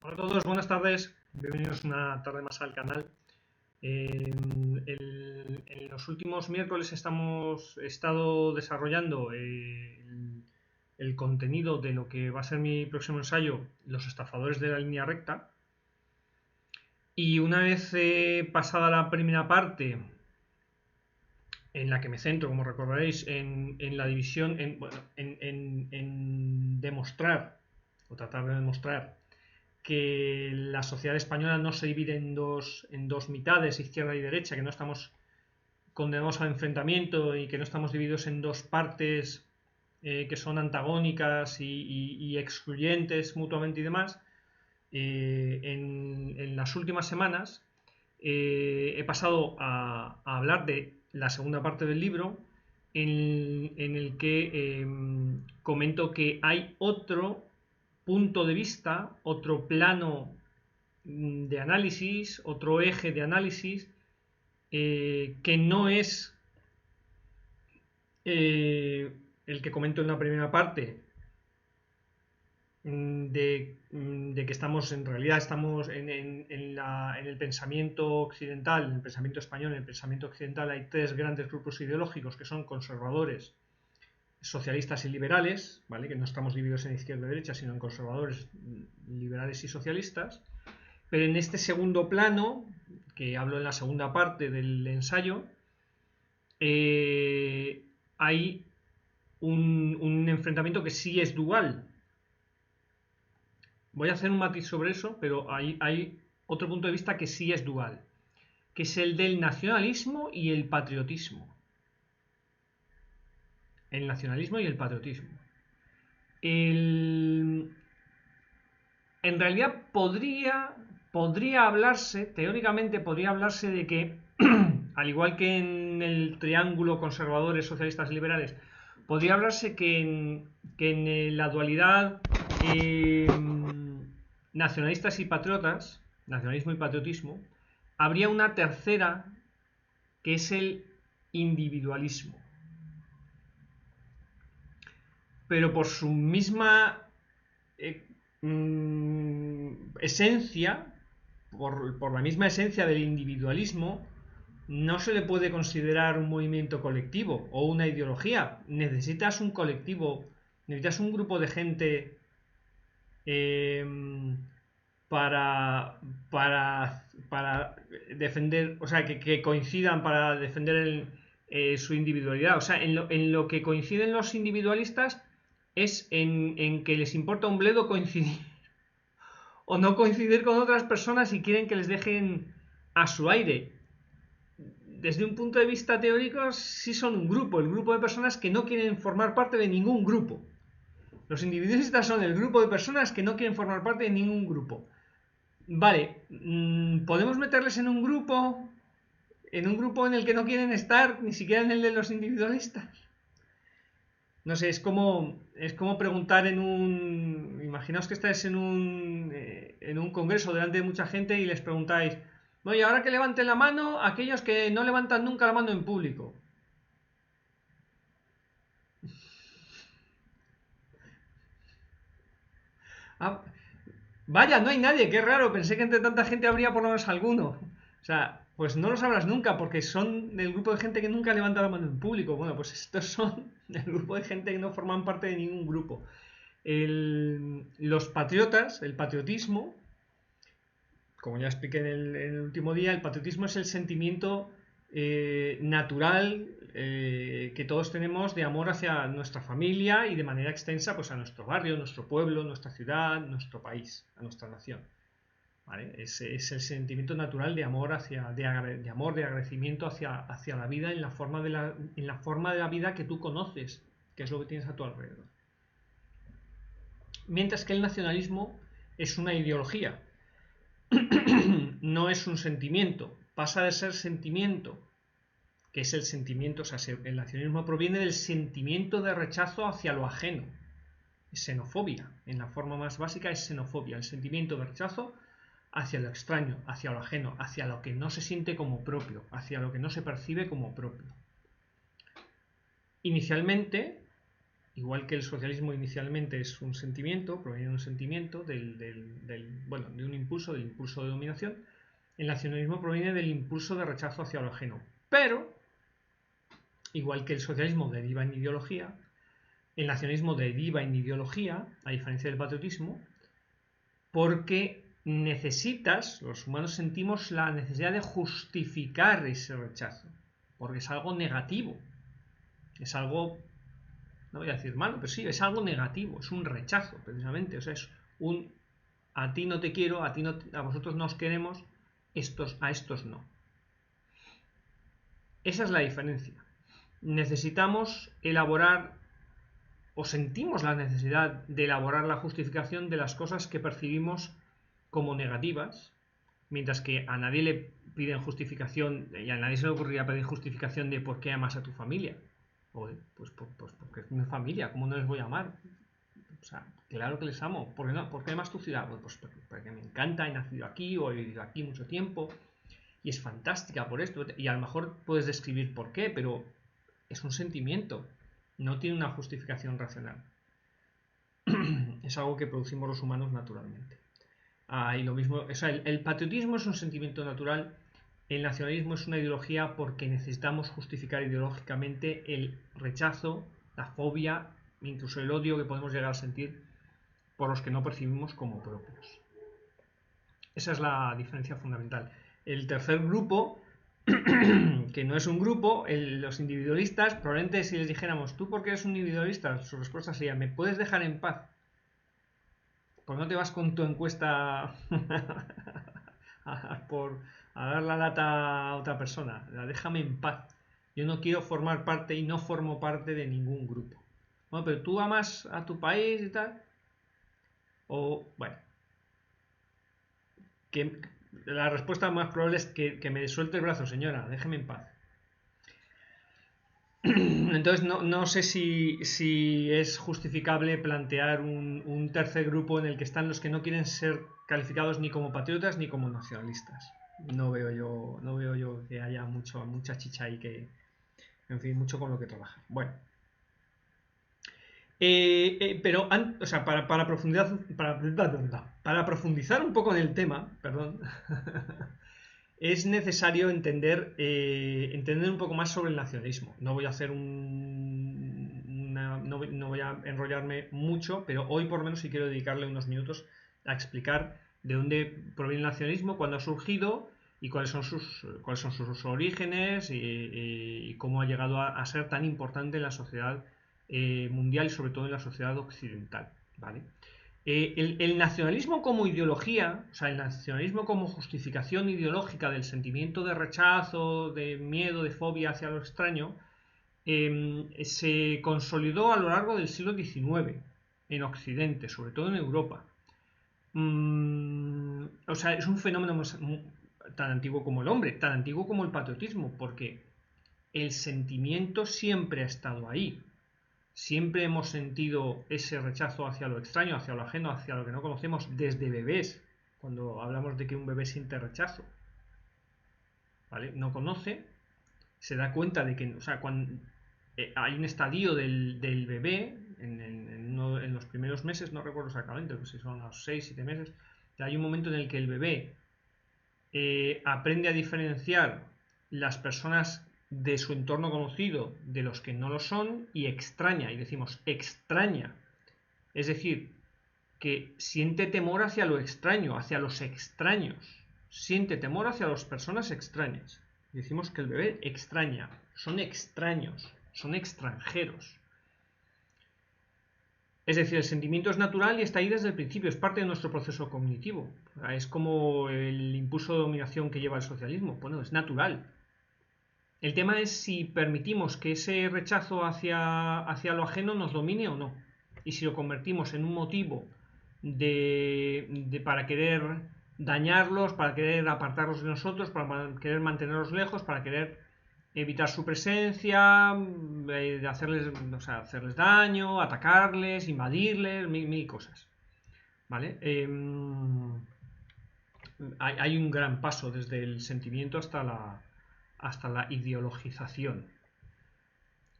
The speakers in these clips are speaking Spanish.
Hola a todos, buenas tardes. Bienvenidos una tarde más al canal. En los últimos miércoles he estado desarrollando el contenido de lo que va a ser mi próximo ensayo, Los estafadores de la línea recta. Y una vez pasada la primera parte, en la que me centro, como recordaréis, en la división, en demostrar o tratar de demostrar que la sociedad española no se divide en dos mitades, izquierda y derecha, que no estamos condenados al enfrentamiento y que no estamos divididos en dos partes que son antagónicas y excluyentes mutuamente y demás. En las últimas semanas he pasado a hablar de la segunda parte del libro en el que comento que hay otro punto de vista, otro plano de análisis, otro eje de análisis que no es el que comento en la primera parte de que estamos, en realidad estamos en el pensamiento occidental, en el pensamiento español, en el pensamiento occidental hay tres grandes grupos ideológicos que son conservadores, socialistas y liberales, ¿vale? Que no estamos divididos en izquierda y derecha, sino en conservadores, liberales y socialistas. Pero en este segundo plano, que hablo en la segunda parte del ensayo, hay un enfrentamiento que sí es dual. Voy a hacer un matiz sobre eso, pero hay otro punto de vista que sí es dual, que es el del nacionalismo y el patriotismo. El nacionalismo y el patriotismo. En realidad podría hablarse, teóricamente podría hablarse de que, al igual que en el triángulo conservadores, socialistas y liberales, podría hablarse que en la dualidad eh, nacionalistas y patriotas, nacionalismo y patriotismo, habría una tercera que es el individualismo. Pero por su misma esencia, por la misma esencia del individualismo, no se le puede considerar un movimiento colectivo o una ideología. Necesitas un colectivo, necesitas un grupo de gente eh, para defender, o sea, que coincidan para defender su individualidad. O sea, en lo que coinciden los individualistas es en que les importa un bledo coincidir o no coincidir con otras personas y quieren que les dejen a su aire. Desde un punto de vista teórico, sí son un grupo, el grupo de personas que no quieren formar parte de ningún grupo. Los individualistas son el grupo de personas que no quieren formar parte de ningún grupo. Vale, podemos meterles en un grupo en el que no quieren estar, ni siquiera en el de los individualistas. No sé, es como preguntar imaginaos que estáis en un congreso delante de mucha gente y les preguntáis, oye, ahora que levanten la mano aquellos que no levantan nunca la mano en público. Ah, vaya, no hay nadie, qué raro, pensé que entre tanta gente habría por lo menos alguno. O sea, pues no lo sabrás nunca porque son del grupo de gente que nunca levanta la mano en público. Bueno, pues estos son del grupo de gente que no forman parte de ningún grupo. Los patriotas, el patriotismo, como ya expliqué en el último día, el patriotismo es el sentimiento natural que todos tenemos de amor hacia nuestra familia y de manera extensa pues a nuestro barrio, nuestro pueblo, nuestra ciudad, nuestro país, a nuestra nación. ¿Vale? Es el sentimiento natural de amor de amor, de agradecimiento hacia la vida en la forma en la forma de la vida que tú conoces, que es lo que tienes a tu alrededor. Mientras que el nacionalismo es una ideología, no es un sentimiento, pasa de ser sentimiento, que es el sentimiento, o sea, el nacionalismo proviene del sentimiento de rechazo hacia lo ajeno, es xenofobia, en la forma más básica es xenofobia, el sentimiento de rechazo hacia lo extraño, hacia lo ajeno, hacia lo que no se siente como propio, hacia lo que no se percibe como propio. Inicialmente, igual que el socialismo inicialmente es un sentimiento, proviene de un sentimiento, bueno, de un impulso, del impulso de dominación, el nacionalismo proviene del impulso de rechazo hacia lo ajeno. Pero, igual que el socialismo deriva en ideología, el nacionalismo deriva en ideología, a diferencia del patriotismo, porque los humanos sentimos la necesidad de justificar ese rechazo, porque es algo negativo, es algo, no voy a decir malo, pero sí, es algo negativo, es un rechazo, precisamente, o sea, es un a ti no te quiero, a vosotros no os queremos, a estos no. Esa es la diferencia. Necesitamos elaborar o sentimos la necesidad de elaborar la justificación de las cosas que percibimos como negativas, mientras que a nadie le piden justificación y a nadie se le ocurriría pedir justificación de por qué amas a tu familia. O pues porque es mi familia, ¿cómo no les voy a amar? O sea, claro que les amo. ¿Por qué no? ¿Por qué amas tu ciudad? Pues porque me encanta, he nacido aquí o he vivido aquí mucho tiempo y es fantástica por esto. Y a lo mejor puedes describir por qué, pero es un sentimiento, no tiene una justificación racional. Es algo que producimos los humanos naturalmente. Y lo mismo, o sea, el patriotismo es un sentimiento natural, el nacionalismo es una ideología porque necesitamos justificar ideológicamente el rechazo, la fobia, incluso el odio que podemos llegar a sentir por los que no percibimos como propios. Esa es la diferencia fundamental. El tercer grupo, que no es un grupo, los individualistas, probablemente si les dijéramos, ¿tú por qué eres un individualista? Su respuesta sería, ¿me puedes dejar en paz? Pues no te vas con tu encuesta a dar la lata a otra persona. Déjame en paz. Yo no quiero formar parte y no formo parte de ningún grupo. Bueno, pero tú amas a tu país y tal. O, bueno, que la respuesta más probable es que me suelte el brazo, señora, déjeme en paz. Entonces no sé si es justificable plantear un tercer grupo en el que están los que no quieren ser calificados ni como patriotas ni como nacionalistas. No veo yo que haya mucha chicha ahí en fin, mucho con lo que trabajar. Bueno. Pero, o sea, para profundizar un poco en el tema, perdón, es necesario entender un poco más sobre el nacionalismo. No voy a hacer no voy a enrollarme mucho, pero hoy por lo menos sí quiero dedicarle unos minutos a explicar de dónde proviene el nacionalismo, cuándo ha surgido y cuáles son sus orígenes y cómo ha llegado a ser tan importante en la sociedad mundial y sobre todo en la sociedad occidental. ¿Vale? El nacionalismo como ideología, o sea, el nacionalismo como justificación ideológica del sentimiento de rechazo, de miedo, de fobia hacia lo extraño, se consolidó a lo largo del siglo XIX en Occidente, sobre todo en Europa. O sea, es un fenómeno tan antiguo como el hombre, tan antiguo como el patriotismo, porque el sentimiento siempre ha estado ahí. Siempre hemos sentido ese rechazo hacia lo extraño, hacia lo ajeno, hacia lo que no conocemos desde bebés. Cuando hablamos de que un bebé siente rechazo, ¿vale? No conoce, se da cuenta de que, o sea, cuando hay un estadio del bebé en los primeros meses, no recuerdo exactamente, pues si son los 6-7 meses, hay un momento en el que el bebé aprende a diferenciar las personas de su entorno conocido de los que no lo son y extraña, y decimos extraña, es decir, que siente temor hacia lo extraño, hacia los extraños, siente temor hacia las personas extrañas. Decimos que el bebé extraña, son extraños, son extranjeros. Es decir, el sentimiento es natural y está ahí desde el principio, es parte de nuestro proceso cognitivo. Es como el impulso de dominación que lleva el socialismo. Bueno, es natural. El tema es si permitimos que ese rechazo hacia lo ajeno nos domine o no. Y si lo convertimos en un motivo para querer dañarlos, para querer apartarlos de nosotros, para querer mantenerlos lejos, para querer evitar su presencia, hacerles daño, atacarles, invadirles, mil cosas. ¿Vale? Hay un gran paso desde el sentimiento hasta la ideologización.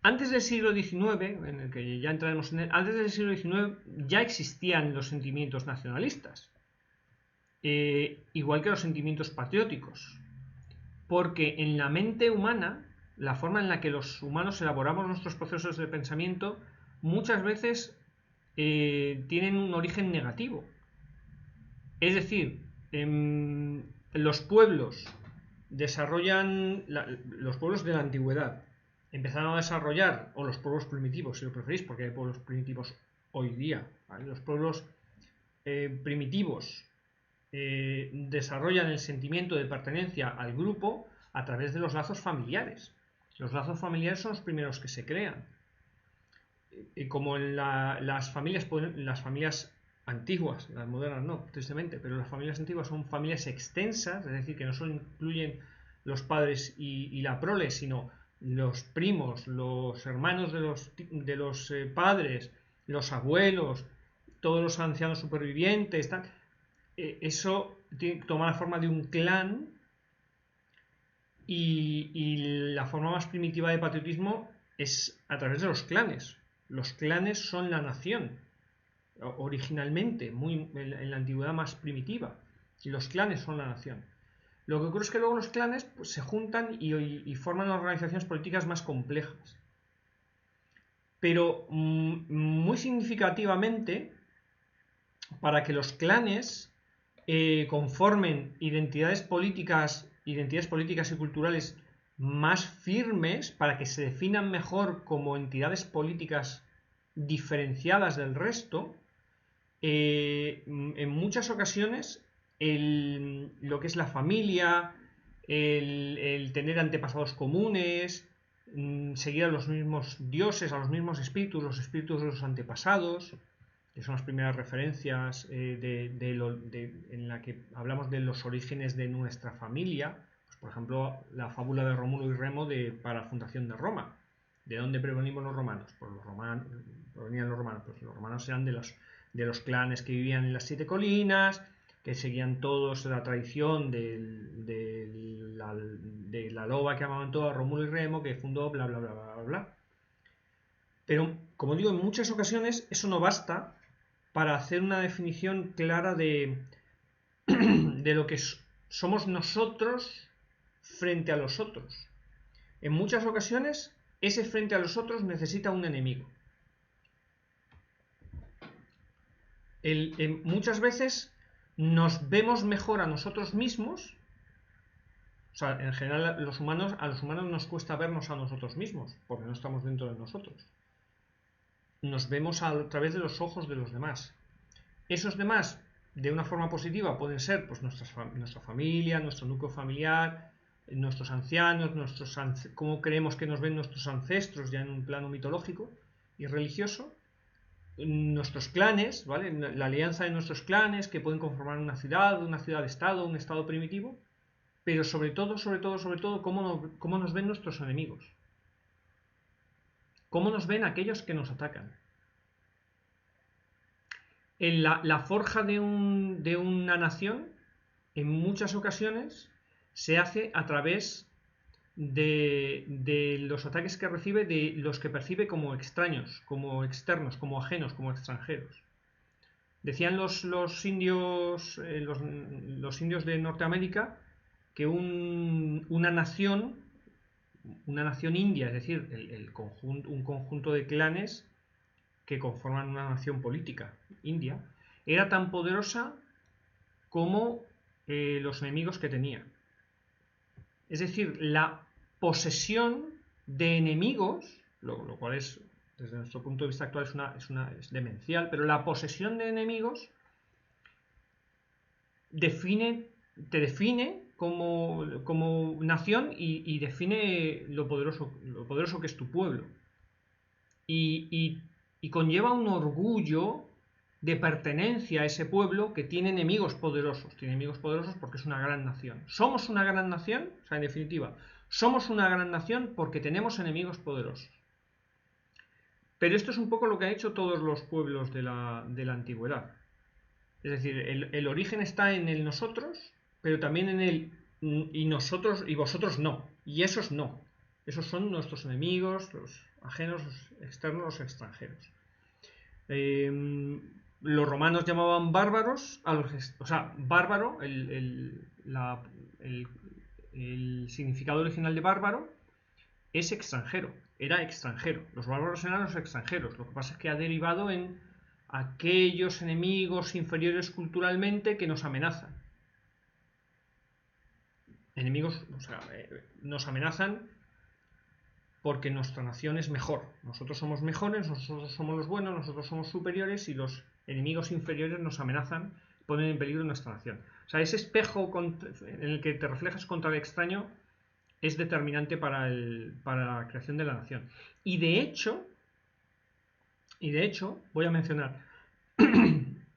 Antes del siglo XIX, en el que ya entraremos en él, antes del siglo XIX ya existían los sentimientos nacionalistas, igual que los sentimientos patrióticos, porque en la mente humana, la forma en la que los humanos elaboramos nuestros procesos de pensamiento, muchas veces tienen un origen negativo. Es decir, los pueblos los pueblos de la antigüedad empezaron a desarrollar, o los pueblos primitivos, si lo preferís, porque hay pueblos primitivos hoy día, ¿vale? Los pueblos primitivos desarrollan el sentimiento de pertenencia al grupo a través de los lazos familiares. Los lazos familiares son los primeros que se crean. Como en las familias antiguas, las modernas no, tristemente, pero las familias antiguas son familias extensas, es decir, que no solo incluyen los padres y la prole, sino los primos, los hermanos de los padres, los abuelos, todos los ancianos supervivientes, tal. Eso toma la forma de un clan, y la forma más primitiva de patriotismo es a través de los clanes. Los clanes son la nación, originalmente, en la antigüedad más primitiva, y los clanes son la nación. Lo que ocurre es que luego los clanes pues, se juntan y forman organizaciones políticas más complejas. Pero muy significativamente, para que los clanes conformen identidades políticas y culturales más firmes, para que se definan mejor como entidades políticas diferenciadas del resto, en muchas ocasiones lo que es la familia, el tener antepasados comunes, seguir a los mismos dioses, a los mismos espíritus, los espíritus de los antepasados, que son las primeras referencias en la que hablamos de los orígenes de nuestra familia. Pues, por ejemplo, la fábula de Rómulo y Remo para la fundación de Roma. ¿De dónde provenimos los romanos? Pues provenían los romanos. Pues los romanos eran de los clanes que vivían en las 7 colinas, que seguían todos la tradición de la loba que amaban todos, Rómulo y Remo, que fundó bla bla bla bla bla. Pero, como digo, en muchas ocasiones eso no basta para hacer una definición clara de lo que somos nosotros frente a los otros. En muchas ocasiones, ese frente a los otros necesita un enemigo. Muchas veces nos vemos mejor a nosotros mismos. O sea, en general a los humanos nos cuesta vernos a nosotros mismos, porque no estamos dentro de nosotros. Nos vemos a través de los ojos de los demás. Esos demás, de una forma positiva, pueden ser pues, nuestra familia, nuestro núcleo familiar, nuestros ancianos, cómo creemos que nos ven nuestros ancestros ya en un plano mitológico y religioso, nuestros clanes, ¿vale? La alianza de nuestros clanes que pueden conformar una ciudad-estado, un estado primitivo, pero sobre todo, cómo nos ven nuestros enemigos, cómo nos ven aquellos que nos atacan. En la forja de una nación, en muchas ocasiones, se hace a través de los ataques que recibe, de los que percibe como extraños, como externos, como ajenos, como extranjeros. Decían los indios de Norteamérica que una nación india, es decir, un conjunto de clanes que conforman una nación política india, era tan poderosa como los enemigos que tenía. Es decir, la posesión de enemigos, lo cual es, desde nuestro punto de vista actual, es demencial, pero la posesión de enemigos te define como nación y define lo poderoso que es tu pueblo. Y conlleva un orgullo de pertenencia a ese pueblo que tiene enemigos poderosos. Tiene enemigos poderosos porque es una gran nación. Somos una gran nación, o sea, en definitiva, somos una gran nación porque tenemos enemigos poderosos. Pero esto es un poco lo que han hecho todos los pueblos de la antigüedad. Es decir, el origen está en el nosotros, pero también en el y nosotros y vosotros no, y esos no. Esos son nuestros enemigos, los ajenos, los externos, los extranjeros. Los romanos llamaban bárbaros a los, o sea, bárbaro, el significado original de bárbaro es extranjero, era extranjero. Los bárbaros eran los extranjeros. Lo que pasa es que ha derivado en aquellos enemigos inferiores culturalmente que nos amenazan. Enemigos, o sea, nos amenazan porque nuestra nación es mejor. Nosotros somos mejores, nosotros somos los buenos, nosotros somos superiores y los enemigos inferiores nos amenazan, ponen en peligro nuestra nación. O sea, ese espejo en el que te reflejas contra el extraño es determinante para la creación de la nación. Y de hecho, voy a mencionar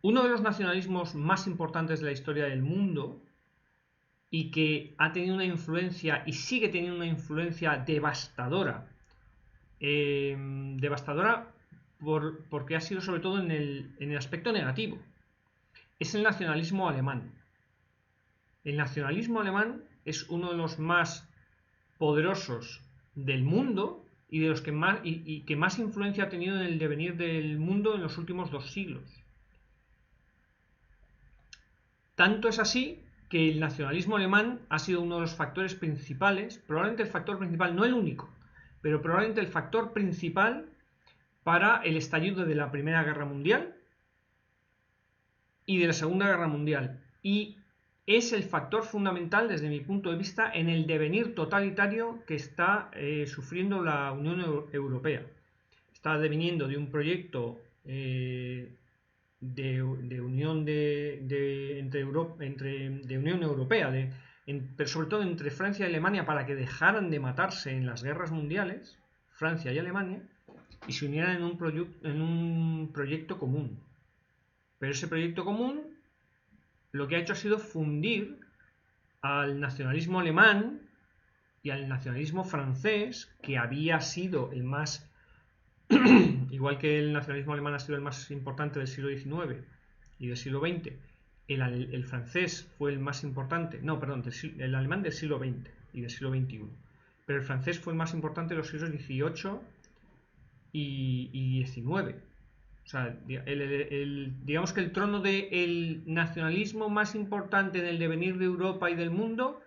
uno de los nacionalismos más importantes de la historia del mundo y que ha tenido una influencia y sigue teniendo una influencia devastadora. Porque ha sido sobre todo en el aspecto negativo. Es el nacionalismo alemán. El nacionalismo alemán es uno de los más poderosos del mundo y de los que más influencia ha tenido en el devenir del mundo en los últimos 2 siglos. Tanto es así que el nacionalismo alemán ha sido uno de los factores principales, probablemente el factor principal, no el único, pero probablemente el factor principal para el estallido de la Primera Guerra Mundial y de la Segunda Guerra Mundial. Y es el factor fundamental, desde mi punto de vista, en el devenir totalitario que está sufriendo la Unión Europea. Está deviniendo de un proyecto de unión de Unión Europea, pero sobre todo entre Francia y Alemania, para que dejaran de matarse en las guerras mundiales, Francia y Alemania, y se unieran en un proyecto común. Pero ese proyecto común lo que ha hecho ha sido fundir al nacionalismo alemán y al nacionalismo francés, que había sido el más, igual que el nacionalismo alemán ha sido el más importante del siglo XIX y del siglo XX, el francés fue el más importante, no, perdón, el alemán del siglo XX y del siglo XXI, pero el francés fue el más importante de los siglos XVIII y XIX. O sea, digamos que el trono del nacionalismo más importante en el devenir de Europa y del mundo,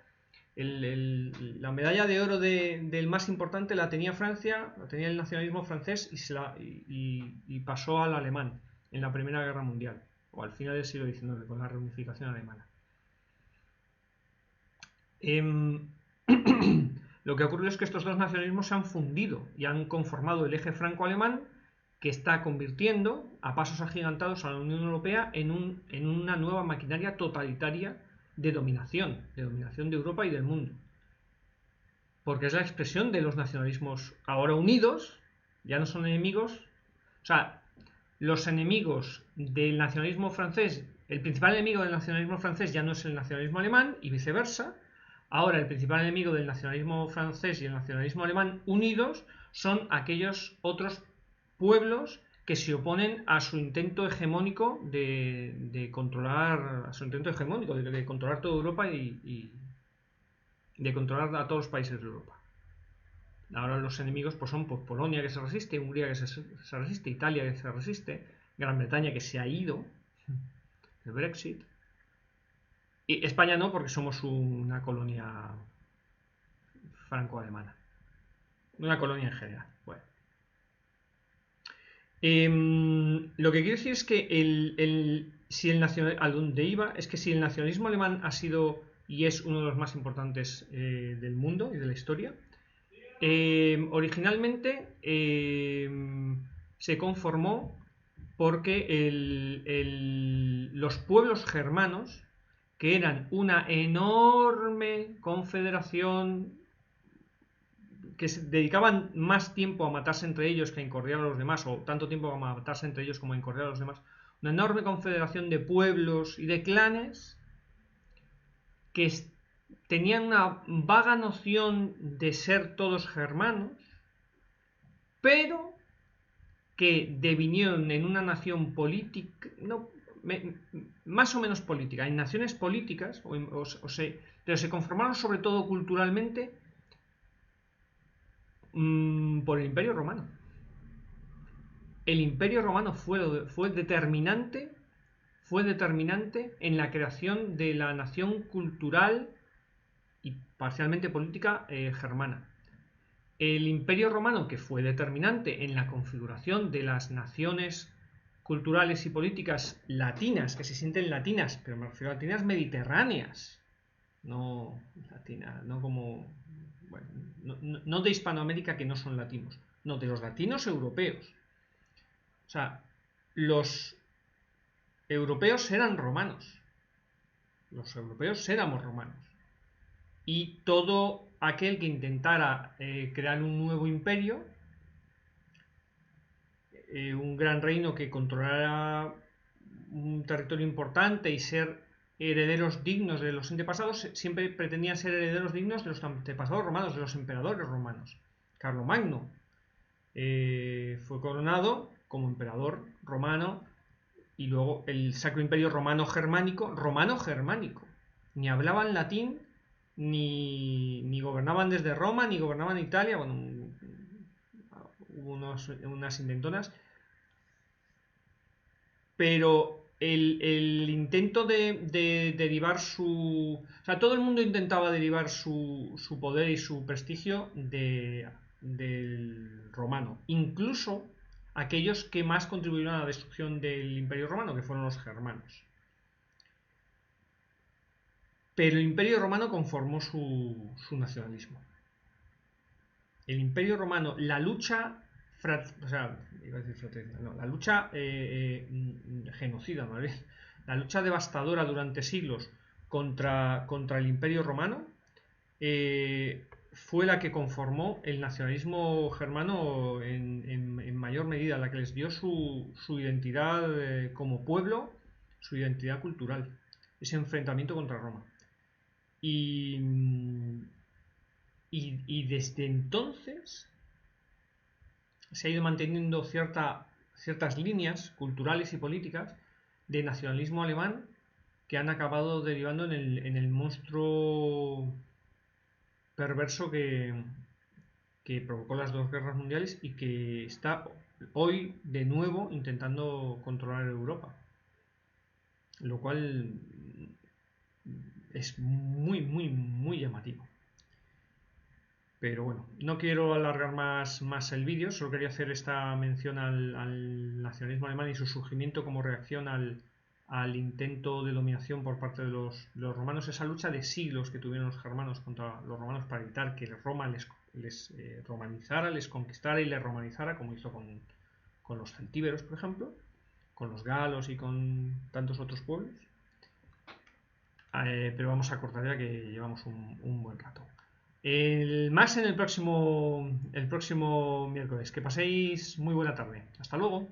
la medalla de oro del más importante la tenía Francia, la tenía el nacionalismo francés y pasó al alemán en la Primera Guerra Mundial, o al final del siglo XIX, con la reunificación alemana. Lo que ocurrió es que estos dos nacionalismos se han fundido y han conformado el eje franco-alemán, que está convirtiendo a pasos agigantados a la Unión Europea en una nueva maquinaria totalitaria de dominación de Europa y del mundo. Porque es la expresión de los nacionalismos ahora unidos, ya no son enemigos. O sea, los enemigos del nacionalismo francés, el principal enemigo del nacionalismo francés ya no es el nacionalismo alemán y viceversa. Ahora el principal enemigo del nacionalismo francés y el nacionalismo alemán unidos son aquellos otros pueblos que se oponen a su intento hegemónico de controlar, de controlar toda Europa y de controlar a todos los países de Europa. Ahora los enemigos pues son Polonia, que se resiste, Hungría, que se resiste, Italia, que se resiste, Gran Bretaña, que se ha ido, el Brexit, y España no, porque somos una colonia franco-alemana, una colonia en general. Bueno. Lo que quiero decir es que a donde iba es que si el nacionalismo alemán ha sido y es uno de los más importantes del mundo y de la historia, originalmente se conformó porque los pueblos germanos, que eran una enorme confederación que se dedicaban más tiempo a matarse entre ellos que a incordiar a los demás, o tanto tiempo a matarse entre ellos como a incordiar a los demás, una enorme confederación de pueblos y de clanes que tenían una vaga noción de ser todos germanos, pero que devinieron en una nación política, más o menos política, en naciones políticas, pero se conformaron sobre todo culturalmente Por el Imperio Romano. El Imperio Romano fue determinante en la creación de la nación cultural y parcialmente política germana. El Imperio Romano, que fue determinante en la configuración de las naciones culturales y políticas latinas, que se sienten latinas, pero me refiero a latinas mediterráneas, no latinas, no como, bueno, no de Hispanoamérica, que no son latinos, no, de los latinos europeos. O sea, los europeos eran romanos, los europeos éramos romanos, y todo aquel que intentara crear un nuevo imperio, un gran reino que controlara un territorio importante y ser herederos dignos de los antepasados, siempre pretendían ser herederos dignos de los antepasados romanos, de los emperadores romanos. Carlomagno fue coronado como emperador romano, y luego el Sacro Imperio Romano Germánico, ni hablaban latín, ni gobernaban desde Roma, ni gobernaban Italia. Bueno, hubo unas intentonas, pero el intento de derivar su... O sea, todo el mundo intentaba derivar su poder y su prestigio del romano. Incluso aquellos que más contribuyeron a la destrucción del Imperio Romano, que fueron los germanos. Pero el Imperio Romano conformó su nacionalismo. El Imperio Romano, la lucha... O sea, iba a decir fratricida, no, la lucha genocida, ¿vale? La lucha devastadora durante siglos contra el Imperio Romano fue la que conformó el nacionalismo germano en mayor medida, la que les dio su identidad como pueblo, su identidad cultural, ese enfrentamiento contra Roma. Y desde entonces se ha ido manteniendo ciertas líneas culturales y políticas de nacionalismo alemán que han acabado derivando en el monstruo perverso que provocó las dos guerras mundiales y que está hoy de nuevo intentando controlar Europa. Lo cual es muy, muy, muy llamativo. Pero bueno, no quiero alargar más el vídeo, solo quería hacer esta mención al nacionalismo alemán y su surgimiento como reacción al intento de dominación por parte de los romanos, esa lucha de siglos que tuvieron los germanos contra los romanos para evitar que Roma les romanizara, les conquistara y les romanizara, como hizo con los celtíberos, por ejemplo, con los galos y con tantos otros pueblos. Pero vamos a cortar ya, que llevamos un buen rato. Más en el próximo miércoles. Que paséis muy buena tarde. Hasta luego.